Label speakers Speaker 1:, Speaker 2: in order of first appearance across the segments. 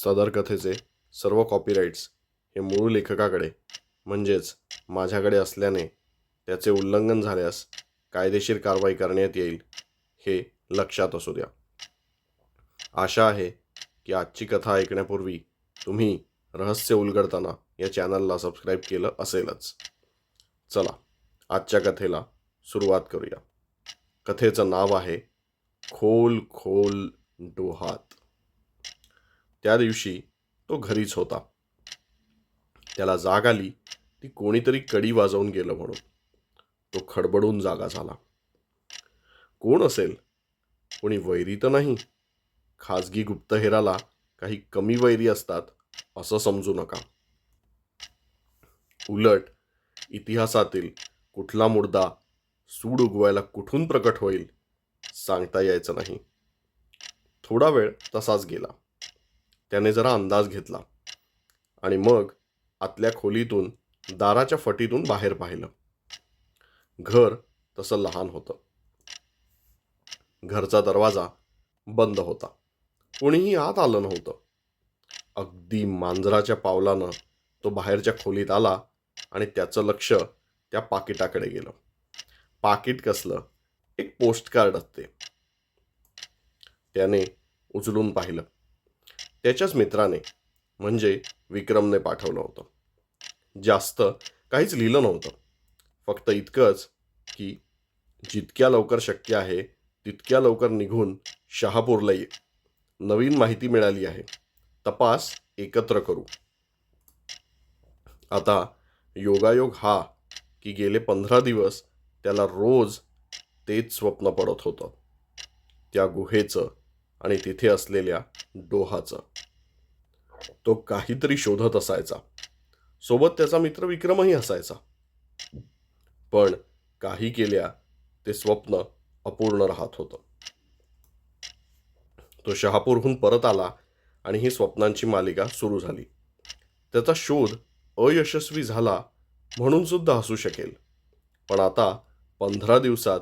Speaker 1: सदर कथेचे सर्व कॉपीराइट्स हे मूळ लेखकाकडे म्हणजेच माझ्याकडे असल्याने त्याचे उल्लंघन झाल्यास कायदेशीर कारवाई करण्यात येईल हे लक्षात असू द्या. आशा आहे की आजची कथा ऐकण्यापूर्वी तुम्ही रहस्य उलगडताना या चॅनलला सबस्क्राईब केलं असेलच. चला आजच्या कथेला सुरुवात करूया. कथेचं नाव आहे खोल खोल डोहात. त्या दिवशी तो घरीच होता. त्याला जाग आली ती कोणीतरी कडी वाजवून गेलं म्हणून. तो खडबडून जागा झाला. कोण असेल? कोणी वैरी तर नाही? खाजगी गुप्तहेराला काही कमी वैरी असतात असं समजू नका. उलट इतिहासातील कुठला मुर्दा सूड उगवायला कुठून प्रकट होईल सांगता यायचं नाही. थोडा वेळ तसाच गेला. त्याने जरा अंदाज घेतला आणि मग आतल्या खोलीतून दाराच्या फटीतून बाहेर पाहिलं. घर तसं लहान होतं. घरचा दरवाजा बंद होता. कोणीही आत आलं नव्हतं. अगदी मांजराच्या पावलानं तो बाहेरच्या खोलीत आला आणि त्याचं लक्ष त्या पाकिटाकडे गेलं. पाकिट कसलं? एक पोस्टकार्ड असते. त्याने उचलून पाहिलं. त्याच्याच मित्राने म्हणजे विक्रमने पाठवलं होतं. जास्त काहीच लिहिलं नव्हतं. फक्त इतकंच की जितक्या लवकर शक्य आहे तितक्या लवकर निघून शहापूरला ये. नवीन माहिती मिळाली आहे. तपास एकत्र करू. आता योगायोग हा की गेले 15 दिवस त्याला रोज तेच स्वप्न पडत होतं. त्या गुहेचं आणि तिथे असलेल्या डोहाचं. तो काहीतरी शोधत असायचा. सोबत त्याचा मित्र विक्रमही असायचा. पण काही केल्या ते स्वप्न अपूर्ण राहत होतं. तो शहापूरहून परत आला आणि ही स्वप्नांची मालिका सुरू झाली. त्याचा शोध अयशस्वी झाला म्हणून सुद्धा असू शकेल. पण आता 15 दिवसात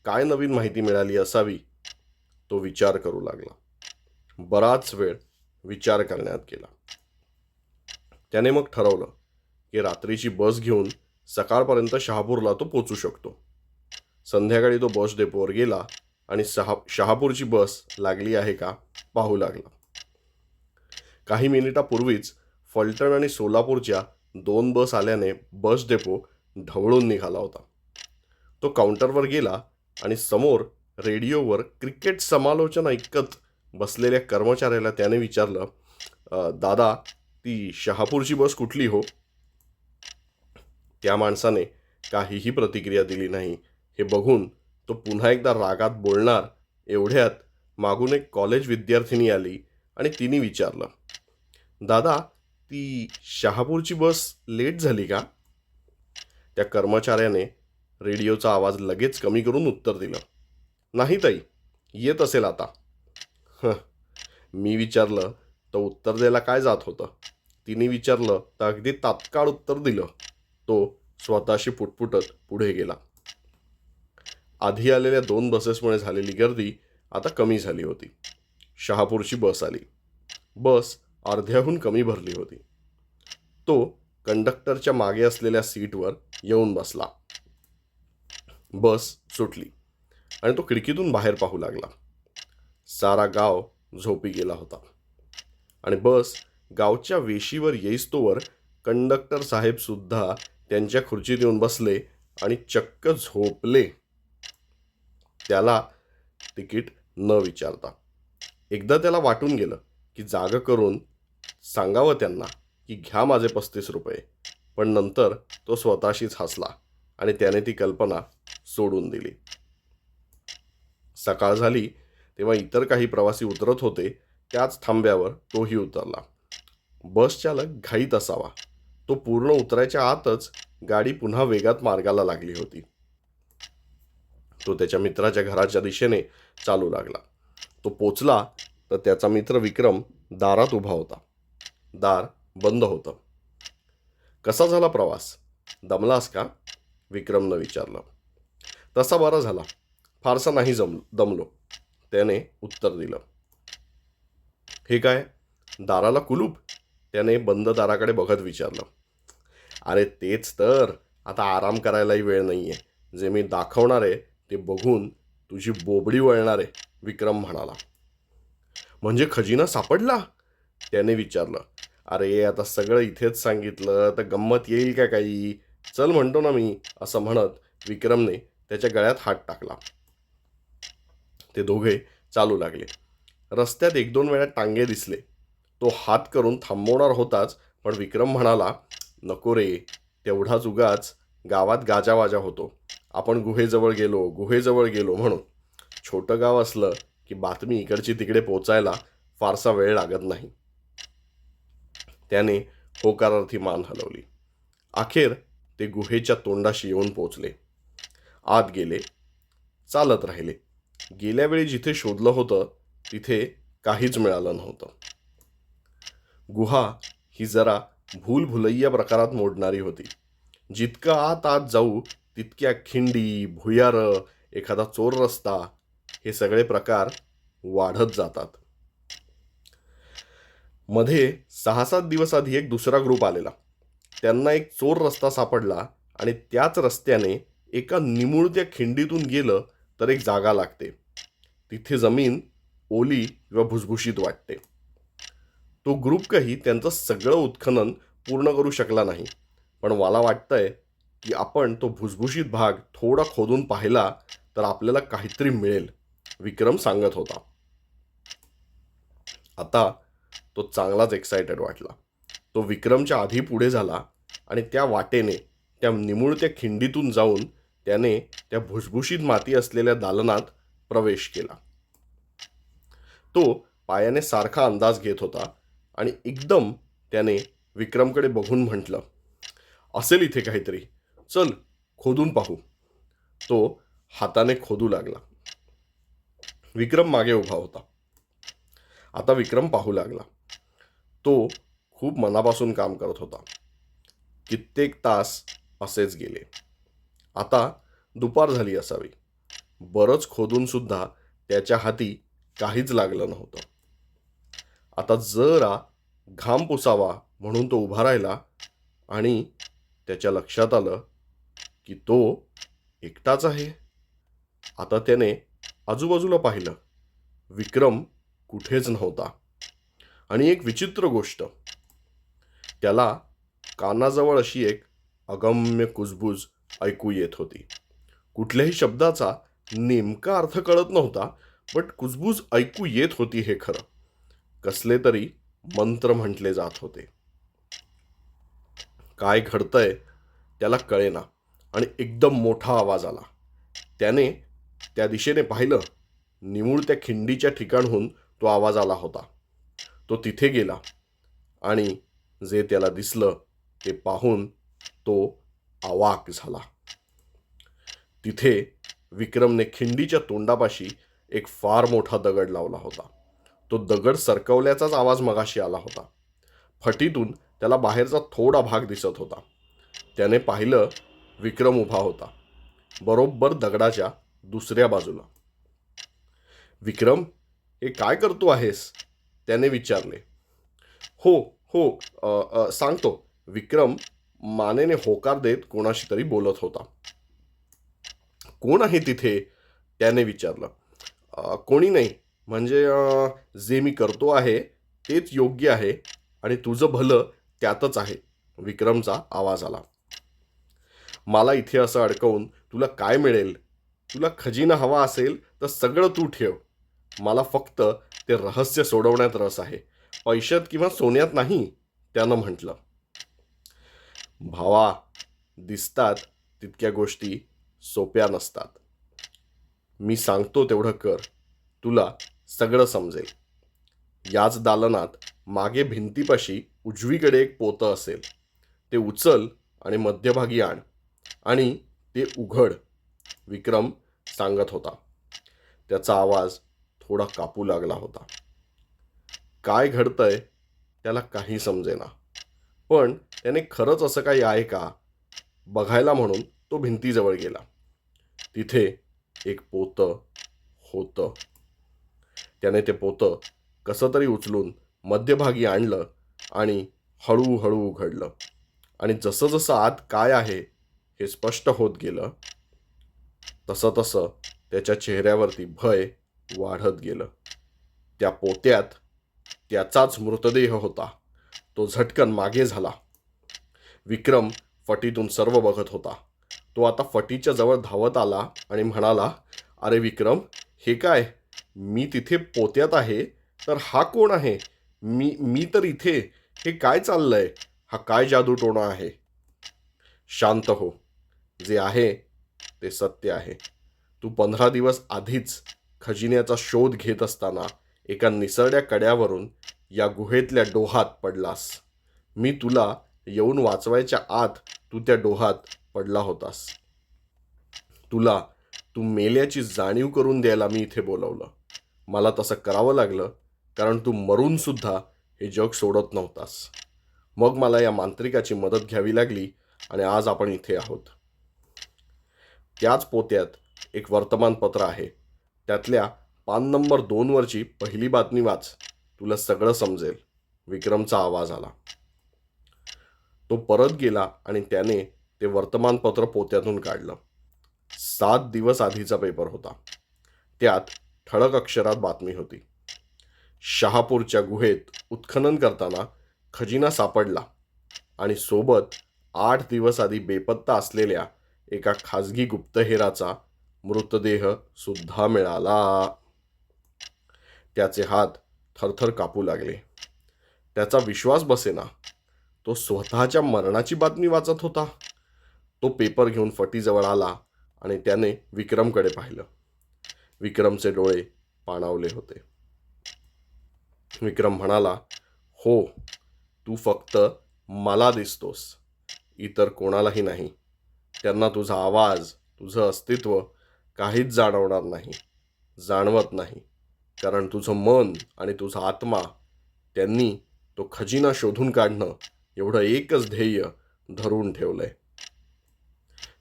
Speaker 1: काय नवीन माहिती मिळाली असावी तो विचार करू लागला. बराच वेळ विचार करण्यात गेला. त्याने मग ठरवलं की रात्रीची बस घेऊन सकाळपर्यंत शहापूरला तो पोचू शकतो. संध्याकाळी तो बस डेपोवर गेला आणि शहापूरची बस लागली आहे का पाहू लागला. काही मिनिटापूर्वीच फलटण आणि सोलापूरच्या 2 बस आल्याने बस डेपो ढवळून निघाला होता. तो काउंटरवर गेला आणि समोर रेडिओवर क्रिकेट समालोचन ऐकत बसलेल्या कर्मचाऱ्याला त्याने विचारलं, दादा ती शहापूरची बस कुठली हो? त्या माणसाने काहीही प्रतिक्रिया दिली नाही. हे बघून तो पुन्हा एकदा रागात बोलणार एवढ्यात मागून एक कॉलेज विद्यार्थिनी आली आणि तिने विचारलं, दादा ती शहापूरची बस लेट झाली का? त्या कर्मचाऱ्याने रेडिओचा आवाज लगेच कमी करून उत्तर दिलं, नाही ताई, येत असेल आता. मी विचारलं तर उत्तर द्यायला काय जात होतं? तिने विचारलं तर अगदी तात्काळ उत्तर दिलं. तो स्वतःशी पुटपुटत पुढे गेला. आधी आलेल्या 2 बसेसमुळे झालेली गर्दी आता कमी झाली होती. शहापूरची बस आली. बस अर्ध्याहून कमी भरली होती. तो कंडक्टरच्या मागे असलेल्या सीटवर येऊन बसला. बस सुटली आणि तो खिडकीतून बाहेर पाहू लागला. सारा गाव झोपी गेला होता आणि बस गावच्या वेशीवर येईस्तोवर कंडक्टर साहेब सुद्धा त्यांच्या खुर्चीत येऊन बसले आणि चक्क झोपले. त्याला तिकीट न विचारता. एकदा त्याला वाटून गेलं की जाग करून सांगावं त्यांना की घ्या माझे 35 रुपये. पण नंतर तो स्वतःशीच हसला आणि त्याने ती कल्पना सोडून दिली. सकाळ झाली तेव्हा इतर काही प्रवासी उतरत होते. त्याच थांब्यावर तोही उतरला. बस चालक घाईत असावा. तो पूर्ण उतरायच्या आतच गाडी पुन्हा वेगात मार्गाला लागली होती. तो त्याच्या मित्राच्या घराच्या दिशेने चालू लागला. तो पोचला तर त्याचा मित्र विक्रम दारात उभा होता. दार बंद होतं. कसा झाला प्रवास? दमलास का? विक्रमनं विचारलं. तसा बरा झाला, फारसा नाही दमलो, त्याने उत्तर दिलं. हे काय? दाराला कुलूप? त्याने बंद दाराकडे बघत विचारलं. अरे तेच तर, आता आराम करायलाही वेळ नाहीये. जे मी दाखवणार आहे ते बघून तुझी बोबडी वळणार आहे, विक्रम म्हणाला. म्हणजे खजिना सापडला? त्याने विचारलं. अरे आता सगळं इथेच सांगितलं तर गंमत येईल का काही? चल म्हणतो ना मी, असं म्हणत विक्रमने त्याच्या गळ्यात हात टाकला. ते दोघे चालू लागले. रस्त्यात एक दोन वेळा टांगे दिसले. तो हात करून थांबवणार होताच, पण विक्रम म्हणाला, नको रे, तेवढाच उगाच गावात गाजावाजा होतो. आपण गुहेजवळ गेलो म्हणून. छोटं गाव असलं की बातमी इकडची तिकडे पोचायला फारसा वेळ लागत नाही. त्याने होकारार्थी मान हलवली. अखेर ते गुहेच्या तोंडाशी येऊन पोचले. आत गेले. चालत राहिले. गेल्या वेळी जिथे शोधलं होतं तिथे काहीच मिळालं नव्हतं. गुहा ही जरा भूलभुलैया प्रकारात मोडणारी होती. जितकं आत आत जाऊ तितक्या खिंडी, भुयारं, एखादा चोर रस्ता, हे सगळे प्रकार वाढत जातात. मध्ये 6-7 दिवस आधी एक दुसरा ग्रुप आलेला. त्यांना एक चोर रस्ता सापडला आणि त्याच रस्त्याने एका निमुळत्या खिंडीतून गेलं तर एक जागा लागते. तिथे जमीन ओली व भुसभुशीत वाटते. तो ग्रुप काही त्यांचं सगळं उत्खनन पूर्ण करू शकला नाही, पण मला वाटतंय की आपण तो भुसभुशीत भाग थोडा खोदून पाहिला तर आपल्याला काहीतरी मिळेल, विक्रम सांगत होता. आता तो चांगलाच एक्सायटेड वाटला. तो विक्रमच्या आधी पुढे झाला आणि त्या वाटेने, त्या निमुळत्या खिंडीतून जाऊन त्याने त्या भुसभुशीत माती असलेल्या दालनात प्रवेश केला. तो पायाने सारखा अंदाज घेत होता आणि एकदम त्याने विक्रमकडे बघून म्हटलं, असेल इथे काहीतरी, चल खोदून पाहू. तो हाताने खोदू लागला. विक्रम मागे उभा होता. आता विक्रम पाहू लागला. तो खूप मनापासून काम करत होता. कित्येक तास असेच गेले. आता दुपार झाली असावी. बरंच खोदून सुद्धा त्याच्या हाती काहीच लागलं नव्हतं. आता जरा घाम पुसावा म्हणून तो उभा राहिला आणि त्याच्या लक्षात आलं की तो एकटाच आहे. आता त्याने आजूबाजूला पाहिलं. विक्रम कुठेच नव्हता. आणि एक विचित्र गोष्ट, त्याला कानाजवळ अशी एक अगम्य कुजबूज ऐकू येत होती. कुठल्याही शब्दाचा नेमका अर्थ कळत नव्हता, बट कुजबूज ऐकू येत होती हे खरं. कसले तरी मंत्र म्हटले जात होते. काय घडतंय त्याला कळेना आणि एकदम मोठा आवाज आला. त्याने त्या दिशेने पाहिलं. निमुळत्या खिंडीच्या ठिकाणहून तो आवाज आला होता. तो तिथे गेला आणि जे त्याला दिसलं ते पाहून तो अवाक झाला. तिथे विक्रमने खिंडीच्या तोंडापाशी एक फार मोठा दगड लावला होता. तो दगड सरकवल्याचाच आवाज मगाशी आला होता. फटीतून त्याला बाहेरचा थोडा भाग दिसत होता. त्याने पाहिलं, विक्रम उभा होता बरोबर दगडाच्या दुसऱ्या बाजूला. विक्रम, हे काय करतो आहेस? त्याने विचारले. हो हो, सांगतो, विक्रम मानेने होकार देत कोणाशी तरी बोलत होता. कोण आहे तिथे? त्याने विचारलं. कोणी नाही, म्हणजे जे मी करतो आहे तेच योग्य आहे आणि तुझं भलं त्यातच आहे, विक्रमचा आवाज आला. मला इथे असं अडकवून तुला काय मिळेल? तुला खजिना हवा असेल तर सगळं तू ठेव. मला फक्त ते रहस्य सोडवण्यात रस आहे, पैशात किंवा सोन्यात नाही, त्यानं म्हटलं. भावा, दिसतात तितक्या गोष्टी सोप्या नसतात. मी सांगतो तेवढं कर, तुला सगळं समजेल. याच दालनात मागे भिंतीपाशी उजवीकडे एक पोतं असेल. ते उचल आणि मध्यभागी आण आणि ते उघड, विक्रम सांगत होता. त्याचा आवाज थोडा कापू लागला होता. काय घडतंय त्याला काही समजेना, पण त्याने खरंच असं काही आहे का बघायला म्हणून तो भिंतीजवळ गेला. तिथे एक पोतं होतं. त्याने ते पोतं कसं तरी उचलून मध्यभागी आणलं आणि हळूहळू उघडलं. आणि जसं जसं आत काय आहे हे स्पष्ट होत गेलं तसं तसं त्याच्या चेहऱ्यावरती भय वाढत गेलं. त्या पोत्यात त्याचाच मृतदेह होता. तो झटकन मागे झाला. विक्रम फटीतून सर्व बघत होता. तो आता फटीच्या जवळ धावत आला आणि म्हणाला, "अरे विक्रम, हे काय? मी तिथे पोत्यात आहे, तर हा कोण आहे? मी तर इथे. हे काय चाललंय? हा काय जादूटोणा आहे?" "शांत हो. जे आहे ते सत्य आहे. तू 15 दिवस आधीच खजिन्याचा शोध घेत असताना एका निसरड्या कड्यावरून या गुहेतल्या डोहात पडलास. मी तुला येऊन वाचवायच्या आत तू त्या डोहात पडला होतास. तुला तू मेल्याची जाणीव करून द्यायला मी इथे बोलवलं. मला तसं करावं लागलं कारण तू मरून सुद्धा हे जग सोडत नव्हतास. मग मला या मांत्रिकाची मदत घ्यावी लागली आणि आज आपण इथे आहोत." त्याच पोत्यात एक वर्तमानपत्र आहे. त्यातल्या पान नंबर 2 वरची पहिली बातमी वाच. तुला सगळं समजेल. विक्रमचा आवाज आला. तो परत गेला आणि त्याने ते वर्तमानपत्र पोत्यातून काढलं. 7 दिवस आधीचा पेपर होता. त्यात ठळक अक्षरात बातमी होती. शहापूरच्या गुहेत उत्खनन करताना खजिना सापडला आणि सोबत 8 दिवस आधी बेपत्ता असलेल्या एका खाजगी गुप्तहेराचा मृतदेह सुद्धा मिळाला. त्याचे हात थरथर कापू लागले. त्याचा विश्वास बसेना. तो स्वतःच्या मरणाची बातमी वाचत होता. तो पेपर घेऊन फटीजवळ आला आणि त्याने विक्रमकडे पाहिलं. विक्रमचे डोळे पाणावले होते. विक्रम म्हणाला, "हो, तू फक्त मला दिसतोस, इतर कोणालाही नाही. त्यांना तुझा आवाज, तुझं अस्तित्व काहीच जाणवणार नाही, जाणवत नाही. कारण तुझं मन आणि तुझा आत्मा, त्यांनी तो खजिना शोधून काढणं एवढं एकच ध्येय धरून ठेवलंय.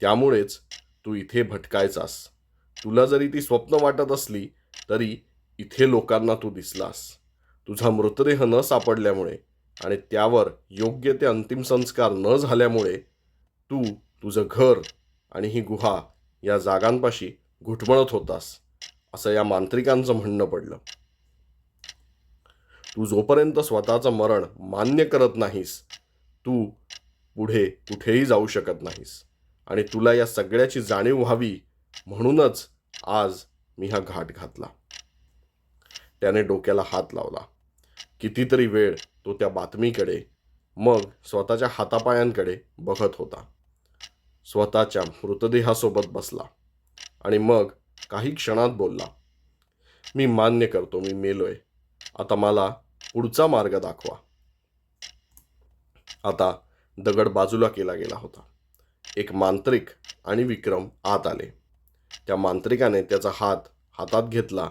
Speaker 1: त्यामुळेच तू इथे भटकायचास. तुला जरी ती स्वप्न वाटत असली तरी इथे लोकांना तू दिसलास. तुझा मृतदेह न सापडल्यामुळे आणि त्यावर योग्य ते अंतिम संस्कार न झाल्यामुळे तू तुझं घर आणि ही गुहा या जागांपाशी घुटमळत होतास, असं या मांत्रिकांचं म्हणणं पडलं. तू जोपर्यंत स्वतःचं मरण मान्य करत नाहीस, तू पुढे कुठेही जाऊ शकत नाहीस. आणि तुला या सगळ्याची जाणीव व्हावी म्हणूनच आज मी हा घाट घातला." त्याने डोक्याला हात लावला. कितीतरी वेळ तो त्या बातमीकडे, मग स्वतःच्या हातापायांकडे बघत होता. स्वतःच्या मृतदेहासोबत बसला आणि मग काही क्षणात बोलला, "मी मान्य करतो, मी मेलोय. आता मला पुढचा मार्ग दाखवा." आता दगड बाजूला केला गेला होता. एक मांत्रिक आणि विक्रम आत आले. त्या मांत्रिकाने त्याचा हात हातात घेतला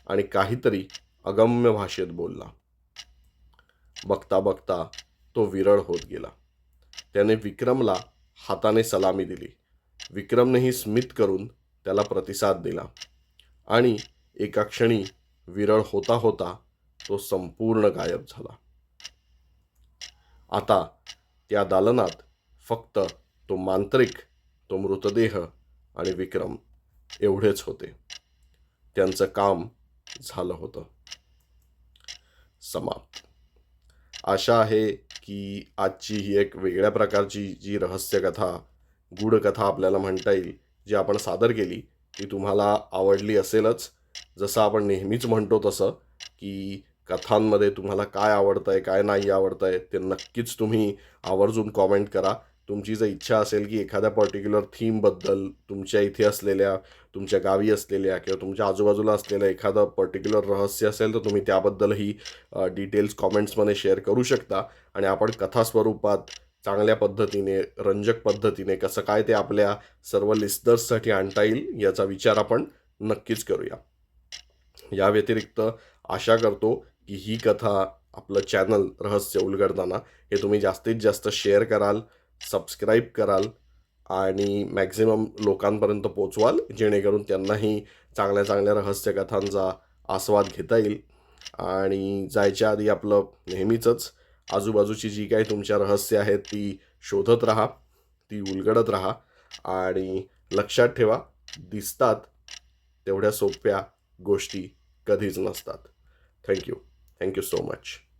Speaker 1: आणि काहीतरी अगम्य भाषेत बोलला. बघता बघता तो विरळ होत गेला. त्याने विक्रमला हाताने सलामी दिली. विक्रमनेही स्मित करून त्याला प्रतिसाद दिला आणि एका क्षणी विरळ होता होता तो संपूर्ण गायब झाला. आता त्या दालनात फक्त तो मांत्रिक, तो मृतदेह आणि विक्रम एवढेच होते. त्यांचं काम झालं होतं. समाप्त. आशा आहे की आजची ही एक वेगळ्या प्रकारची जी रहस्यकथा, गूढकथा आपल्याला म्हणता येईल, जी आपण सादर केली ती तुम्हाला आवडली असेलच. जसं आपण नेहमीच म्हणतो तसं की कथांमध्ये तुम्हाला काय आवडतंय, काय नाही आवडतंय ते नक्कीच तुम्ही आवर्जून कॉमेंट करा. तुमची जर इच्छा असेल की एखाद्या पर्टिक्युलर थीमबद्दल, तुमच्या इथे असलेल्या, तुमच्या गावी असलेल्या किंवा तुमच्या आजूबाजूला असलेलं एखादं पर्टिक्युलर रहस्य असेल तर तुम्ही त्याबद्दलही डिटेल्स कॉमेंट्समध्ये शेअर करू शकता. आणि आपण कथा स्वरूपात चांगल्या पद्धतीने, रंजक पद्धतीने कसं काय ते आपल्या सर्व लिस्नर्ससाठी आणता येईल याचा विचार आपण नक्कीच करूया. या व्यतिरिक्त आशा करतो की ही कथा, आपलं चॅनल रहस्य उलगडताना हे तुम्ही जास्तीत जास्त शेअर कराल, सबस्क्राईब कराल आणि मॅक्झिमम लोकांपर्यंत पोचवाल, जेणेकरून त्यांनाही चांगल्या चांगल्या रहस्यकथांचा आस्वाद घेता येईल. आणि जायच्या आधी आपलं नेहमीचंच आजूबाजूची जी काही तुमच्या रहस्य आहेत ती शोधत राहा, ती उलगडत राहा आणि लक्षात ठेवा, दिसतात तेवढ्या सोप्या गोष्टी कधीच नसतात. Thank you so much.